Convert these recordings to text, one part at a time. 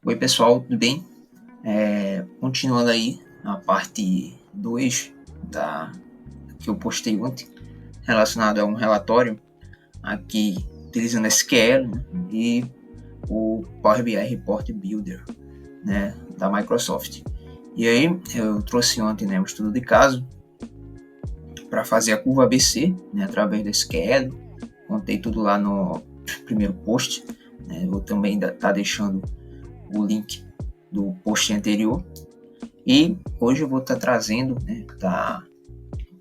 Oi pessoal, tudo bem? Continuando aí na parte 2 que eu postei ontem, relacionado a um relatório aqui utilizando SQL, né, e o Power BI Report Builder, né, da Microsoft. E aí eu trouxe ontem, né, um estudo de caso para fazer a curva ABC, né, através do SQL. Contei tudo lá no primeiro post, né, eu também tá deixando o link do post anterior. E hoje eu vou estar trazendo, né,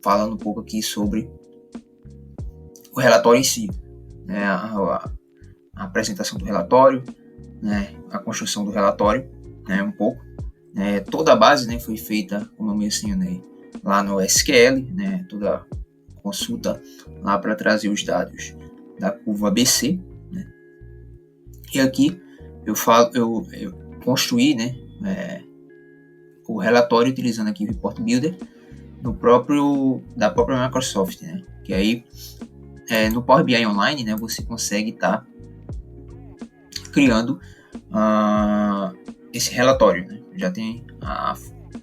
falando um pouco aqui sobre o relatório em si, né, a apresentação do relatório, né, a construção do relatório, né, um pouco. Toda a base, né, foi feita, como eu mencionei, lá no SQL, né, toda a consulta lá para trazer os dados da curva ABC, né. E aqui eu construí, né, o relatório utilizando aqui o Report Builder da própria Microsoft, né? Que aí no Power BI Online, né, você consegue estar criando esse relatório, né? Já tem a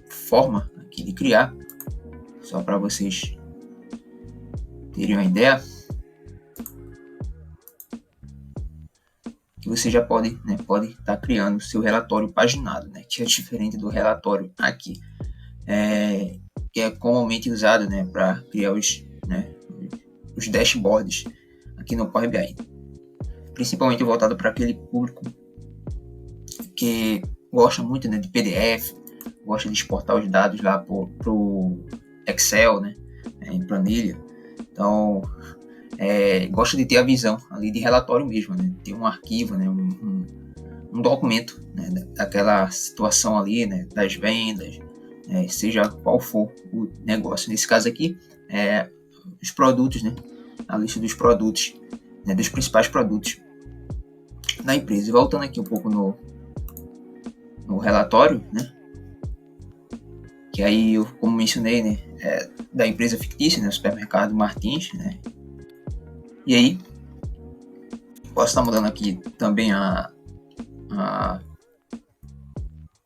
forma aqui de criar, só para vocês terem uma ideia, que você já pode estar criando o seu relatório paginado, né? Que é diferente do relatório aqui, que é comumente usado, né, para criar os dashboards aqui no Power BI, principalmente voltado para aquele público que gosta muito, né, de PDF, gosta de exportar os dados lá pro Excel, né, em planilha. Então, gosta de ter a visão ali de relatório mesmo, né, ter um arquivo, né, um documento, né, daquela situação ali, né, das vendas, seja qual for o negócio. Nesse caso aqui, os produtos, né, a lista dos produtos, né, dos principais produtos da empresa. E voltando aqui um pouco no relatório, né, que aí eu, como mencionei, né, da empresa fictícia, né, Supermercado Martins, né, e aí posso estar mudando aqui também a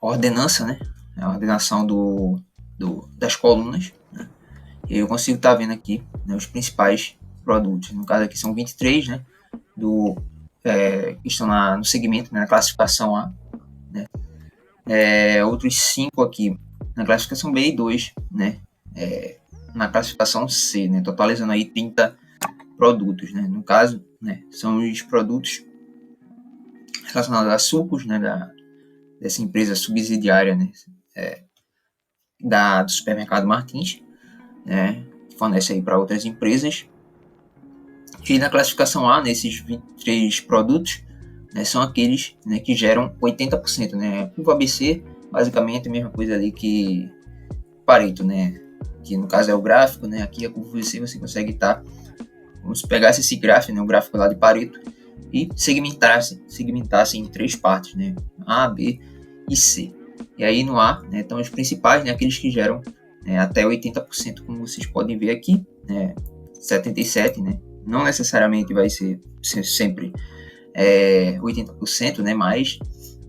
ordenança, né, a ordenação das colunas, né, e aí eu consigo estar vendo aqui, né, os principais produtos. No caso aqui são 23, né, que estão no segmento, né, na classificação A, né, outros 5 aqui na classificação B e 2, né, na classificação C, né, totalizando aí 30 produtos, né. No caso, né, são os produtos relacionados a sucos, né, dessa empresa subsidiária, né, do Supermercado Martins, né, que fornece aí para outras empresas. E na classificação A, nesses 23 produtos, né, são aqueles, né, que geram 80%, né. O ABC, basicamente, a mesma coisa ali que Pareto, né, que no caso é o gráfico, né, aqui a curva ABC você consegue estar, vamos pegar esse gráfico, né, o gráfico lá de Pareto, e segmentasse em 3 partes, né, A, B e C. E aí no A, né, estão os principais, né, aqueles que geram até 80%, como vocês podem ver aqui, né, 77%, né, não necessariamente vai ser sempre 80%, né, mas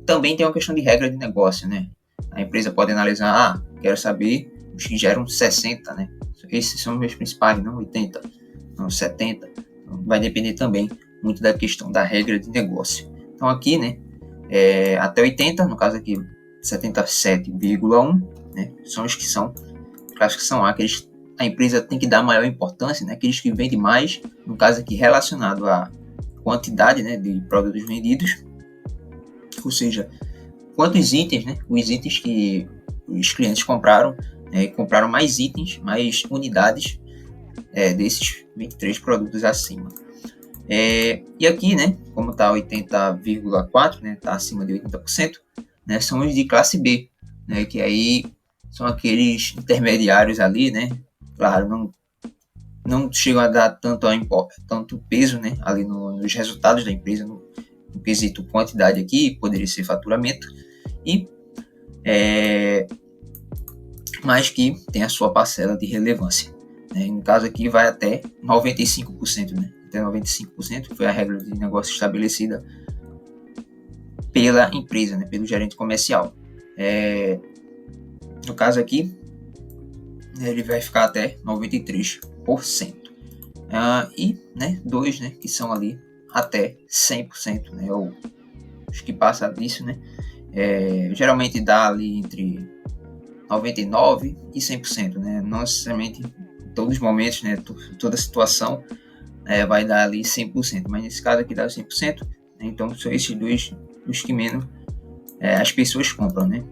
também tem uma questão de regra de negócio, né. A empresa pode analisar, quero saber os que geram 60%, né, esses são os meus principais, não 80%, não 70%, então, vai depender também muito da questão da regra de negócio. Então aqui, né, até 80%, no caso aqui 77,1%, né, são os que são classificação A, aqueles a empresa tem que dar maior importância, né, aqueles que vendem mais, no caso aqui relacionado à quantidade, né, de produtos vendidos, ou seja, quantos itens, né, os itens que os clientes compraram, compraram mais itens, mais unidades desses 23 produtos acima. E aqui, né, como está 80,4%, né, está acima de 80%, né, são os de classe B, né, que aí são aqueles intermediários ali, né, claro, não chegam a dar tanto peso, né, ali nos resultados da empresa, no quesito quantidade aqui, poderia ser faturamento, e mas que tem a sua parcela de relevância, né, no caso aqui vai até 95%, né, até 95%, foi a regra de negócio estabelecida pela empresa, né, pelo gerente comercial. No caso aqui, ele vai ficar até 93%. E, né, 2, né, que são ali até 100%, né, ou os que passam disso, né, geralmente dá ali entre 99% e 100%, né, não necessariamente em todos os momentos, né, toda situação vai dar ali 100%, mas nesse caso aqui dá 100%, né, então são esses dois os que menos as pessoas compram, né,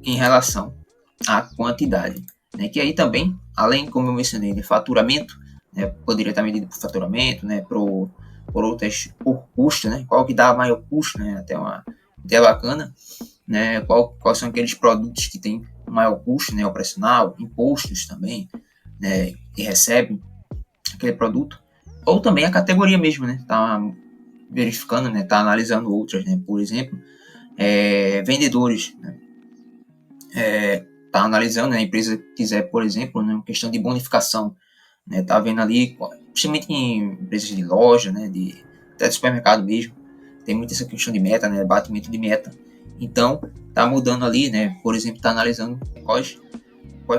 em relação à quantidade, né, que aí também, além, como eu mencionei, de faturamento, né, poderia estar medido por faturamento, né, por custo, né, qual que dá maior custo, né, até uma ideia bacana, né, quais são aqueles produtos que têm maior custo, né, operacional, impostos também, né, que recebem aquele produto, ou também a categoria mesmo, né, tá verificando, né, tá analisando outras, né, por exemplo, vendedores, né, tá analisando, né, a empresa quiser, por exemplo, né, uma questão de bonificação, né, tá vendo ali, principalmente em empresas de loja, né, até de supermercado mesmo, tem muita essa questão de meta, né, batimento de meta, então tá mudando ali, né, por exemplo, tá analisando quais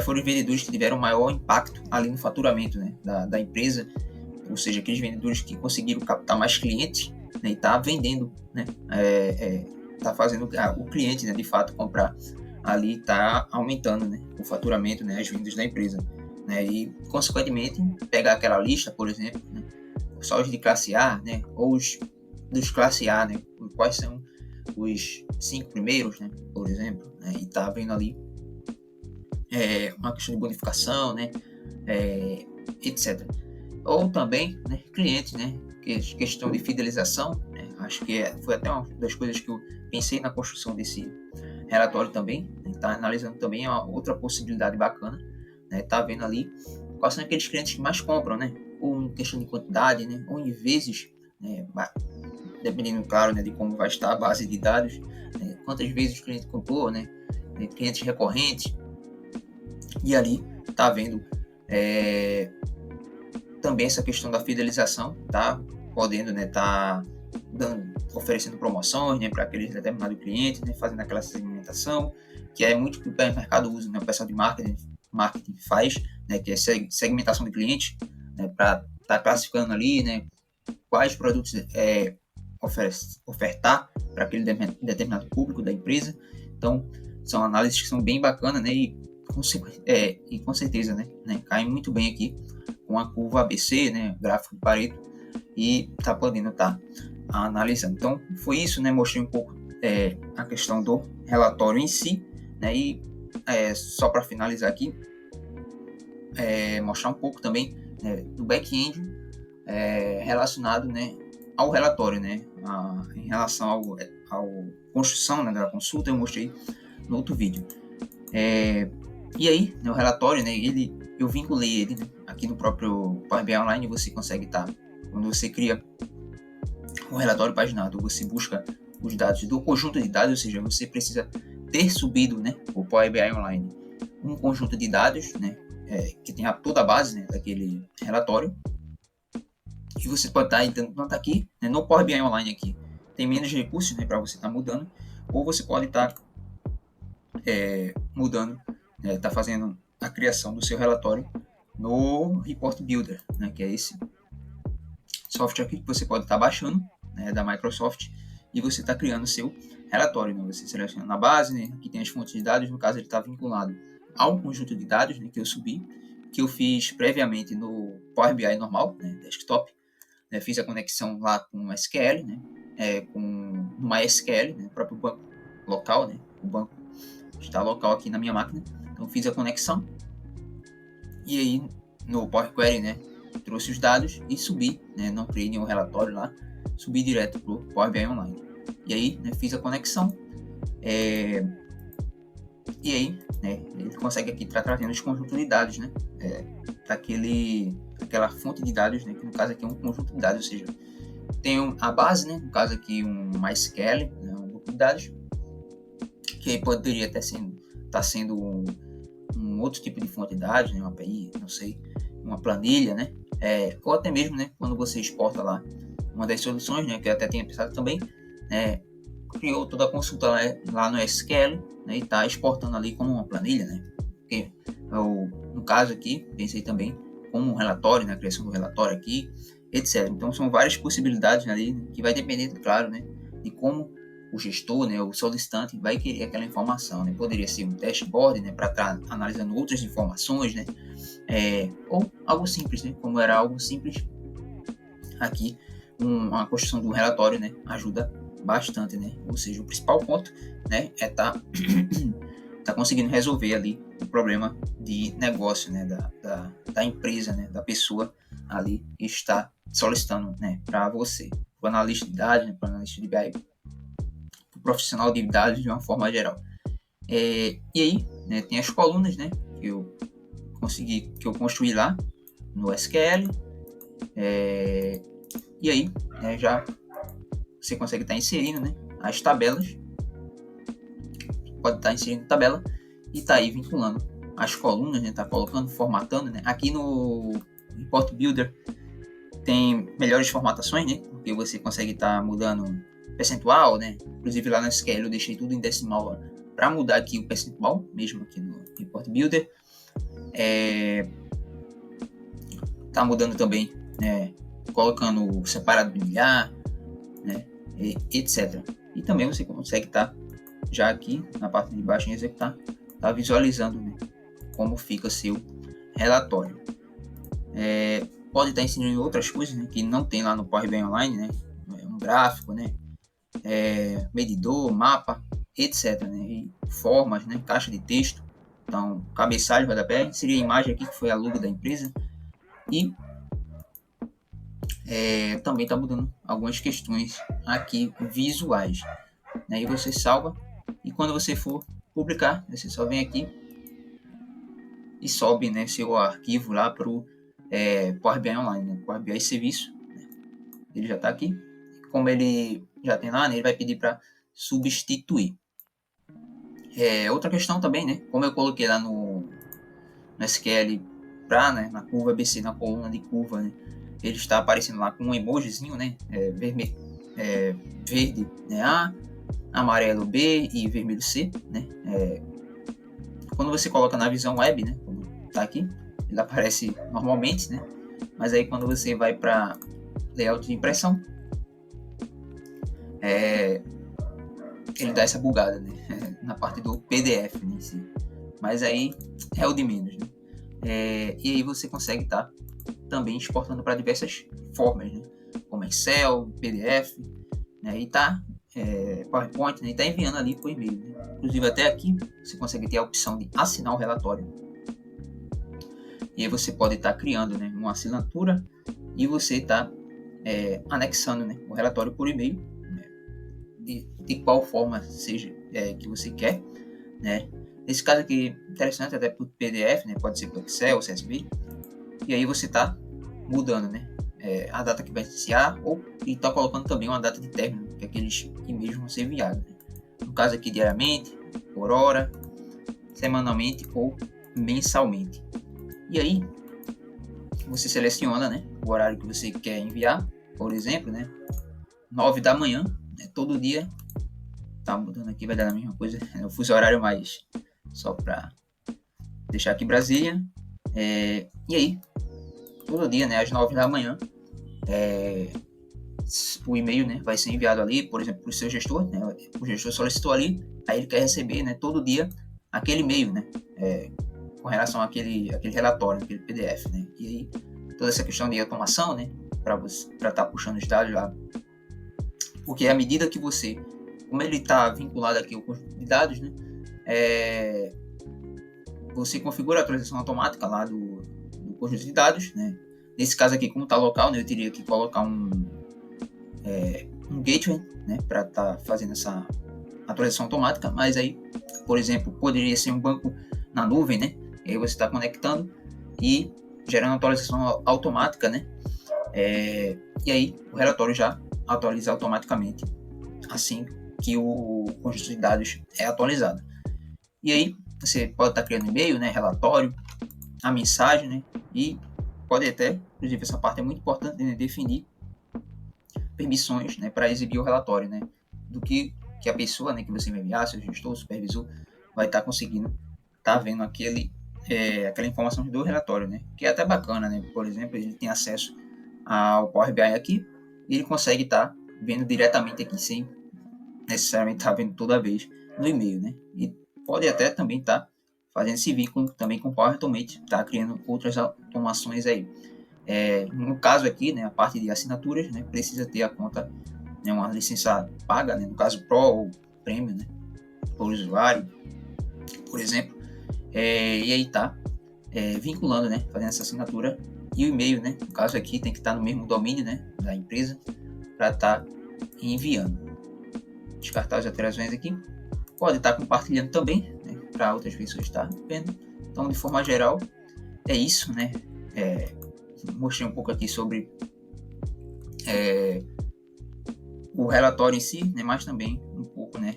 foram os vendedores que tiveram maior impacto ali no faturamento, né, da empresa, ou seja, aqueles vendedores que conseguiram captar mais clientes, né, e tá vendendo, né, tá fazendo o cliente, né, de fato comprar ali, tá aumentando, né, o faturamento, né, as vendas da empresa, né, e consequentemente pegar aquela lista, por exemplo, né, só os de classe A, né, ou os dos classe A, né, quais são os 5 primeiros, né, por exemplo, né, e tá vendo ali uma questão de bonificação, né, etc. Ou também, né, clientes, né, questão de fidelização, né, acho que foi até uma das coisas que eu pensei na construção desse relatório também, está analisando também uma outra possibilidade bacana, né, tá vendo ali quais são aqueles clientes que mais compram, né, ou em questão de quantidade, né, ou em vezes, né, dependendo, claro, né, de como vai estar a base de dados, né, quantas vezes o cliente comprou, né, clientes recorrentes, e ali tá vendo também essa questão da fidelização, tá podendo, né, tá oferecendo promoções, né, para aqueles determinados clientes, né, fazendo aquela segmentação, que é muito que o mercado usa, né, o pessoal de marketing faz, né, que é segmentação de clientes, né, para estar classificando ali, né, quais produtos ofertar para aquele determinado público da empresa. Então, são análises que são bem bacanas, né, e com certeza, né, caem muito bem aqui com a curva ABC, né, gráfico de Pareto, e tá podendo estar analisando. Então, foi isso, né, mostrei um pouco a questão do relatório em si, né, e só para finalizar aqui, mostrar um pouco também do back-end relacionado, né, ao relatório, né, em relação ao construção, né, da consulta, eu mostrei no outro vídeo. E aí, né, o relatório, né, eu vinculei ele, né, aqui no próprio Power BI Online. Você consegue quando você cria um relatório paginado, você busca os dados do conjunto de dados, ou seja, você precisa ter subido, né, o Power BI Online um conjunto de dados, né, que tenha toda a base, né, daquele relatório. E você pode estar então aqui, né, no Power BI Online aqui tem menos recursos, né, para você estar mudando, ou você pode estar mudando, está fazendo a criação do seu relatório no Report Builder, né, que é esse software aqui que você pode estar baixando, né, da Microsoft, e você está criando o seu relatório, né, você seleciona na base, né, aqui tem as fontes de dados, no caso ele está vinculado a um conjunto de dados, né, que eu subi, que eu fiz previamente no Power BI normal, né, desktop, né, fiz a conexão lá com o SQL, né, com o MySQL, né, o próprio banco local, né, o banco está local aqui na minha máquina, então fiz a conexão, e aí no Power Query, né, trouxe os dados e subi, né, não criei nenhum relatório lá, subi direto para o Power BI Online. E aí, né, fiz a conexão, e aí, né, ele consegue aqui estar trazendo os conjuntos de dados, né, daquela fonte de dados, né, que no caso aqui é um conjunto de dados, ou seja, tem a base, né, no caso aqui um MySQL, né, um grupo de dados, que aí poderia estar sendo um outro tipo de fonte de dados, né, uma API, não sei, uma planilha, né, ou até mesmo, né, quando você exporta lá uma das soluções, né, que eu até tinha pensado também, né, criou toda a consulta lá no SQL, né, e está exportando ali como uma planilha, né? Porque no caso aqui, pensei também como um relatório, né, a criação do relatório aqui, etc. Então são várias possibilidades ali, né, que vai depender, claro, né, de como o gestor, né, o solicitante vai querer aquela informação, né? Poderia ser um dashboard, né, para estar analisando outras informações, né? Ou algo simples, né? Como era algo simples aqui, a construção de um relatório, né, ajuda bastante, né? Ou seja, o principal ponto, né, é tá conseguindo resolver ali o problema de negócio, né, da empresa, né, da pessoa ali que está solicitando, né, para você, para o analista de dados, né, para o analista de BI, para o profissional de dados de uma forma geral. E aí, né, tem as colunas, né, que eu construí lá no SQL. E aí, né, já você consegue estar inserindo, né, as tabelas, pode estar inserindo tabela e tá aí vinculando as colunas, né, tá colocando, formatando, né. Aqui no Report Builder tem melhores formatações, né, porque você consegue estar mudando percentual, né. Inclusive lá no SQL eu deixei tudo em decimal para mudar aqui o percentual, mesmo aqui no Report Builder. Tá mudando também, né, colocando separado de milhar, né, etc. E também você consegue estar já aqui na parte de baixo em executar, tá visualizando, né, como fica seu relatório. Pode estar ensinando outras coisas, né, que não tem lá no Power BI Online, né, um gráfico, né, medidor, mapa, etc, né, e formas, né, caixa de texto. Então, cabeçalho, rodapé, seria a imagem aqui que foi a logo da empresa. E também está mudando algumas questões aqui visuais, né? E você salva, e quando você for publicar, você só vem aqui e sobe, né, seu arquivo lá para o Power BI Online, né? Power BI Serviço, né? Ele já está aqui. Como ele já tem lá, né, ele vai pedir para substituir. Outra questão também, né? Como eu coloquei lá no SQL né, na curva ABC, na coluna de curva, né, ele está aparecendo lá com um emojizinho, né, verde, né, A, amarelo B e vermelho C, né. Quando você coloca na visão web, né, como está aqui, ele aparece normalmente, né, mas aí quando você vai para layout de impressão, ele dá essa bugada, né, na parte do PDF, né, em si. Mas aí é o de menos, né. E aí você consegue estar também exportando para diversas formas, né? Como Excel, PDF, né? E PowerPoint, né? E tá enviando ali por e-mail, né? Inclusive até aqui você consegue ter a opção de assinar o relatório. E aí você pode estar criando, né, uma assinatura e você está anexando, né, o relatório por e-mail, né? De qual forma seja que você quer, né? Nesse caso aqui, interessante até por PDF, né? Pode ser por Excel, CSV. E aí você está mudando, né, a data que vai iniciar, e está colocando também uma data de término, que aqueles e-mails vão ser enviados, né? No caso aqui, diariamente, por hora, semanalmente ou mensalmente. E aí você seleciona, né, o horário que você quer enviar, por exemplo, né, 9 da manhã, né, todo dia. Tá mudando aqui, vai dar a mesma coisa, é o fuso horário, mais só para deixar aqui Brasília. E aí, todo dia, né, às 9 da manhã, o e-mail, né, vai ser enviado ali, por exemplo, para o seu gestor, né, o gestor solicitou ali, aí ele quer receber, né, todo dia aquele e-mail, né, com relação àquele relatório, aquele PDF, né, e aí toda essa questão de automação, né, para estar puxando os dados lá, porque à medida que você, como ele está vinculado aqui ao conjunto de dados, né, você configura a atualização automática lá do conjunto de dados, né. Nesse caso aqui, como está local, né, eu teria que colocar um gateway, né, para estar fazendo essa atualização automática, mas aí, por exemplo, poderia ser um banco na nuvem, né, e aí você está conectando e gerando atualização automática, né, e aí o relatório já atualiza automaticamente assim que o conjunto de dados é atualizado. E aí você pode estar criando e-mail, né, relatório, a mensagem, né, e pode até, inclusive essa parte é muito importante, né, definir permissões, né, para exibir o relatório, né. do que a pessoa, né, que você vai enviar, seu gestor, supervisor, vai estar conseguindo vendo aquela informação do relatório, né? Que é até bacana, né? Por exemplo, ele tem acesso ao Power BI aqui e ele consegue estar vendo diretamente aqui, sem necessariamente estar vendo toda vez no e-mail, né? E pode até também estar fazendo esse vínculo também com o Power Automate, tá criando outras automações aí. No caso aqui, né, a parte de assinaturas, né, precisa ter a conta, né, uma licença paga, né, no caso Pro ou Premium, né, por usuário, por exemplo, e aí tá vinculando, né, fazendo essa assinatura e o e-mail, né, no caso aqui tem que estar no mesmo domínio, né, da empresa para estar enviando. Descartar as alterações aqui, pode estar compartilhando também, né, para outras pessoas estar vendo. Então, de forma geral, é isso, né? Mostrei um pouco aqui sobre o relatório em si, né, mas também um pouco, né,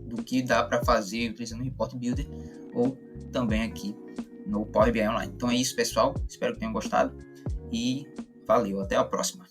do que dá para fazer utilizando o Report Builder ou também aqui no Power BI Online. Então é isso, pessoal. Espero que tenham gostado e valeu. Até a próxima.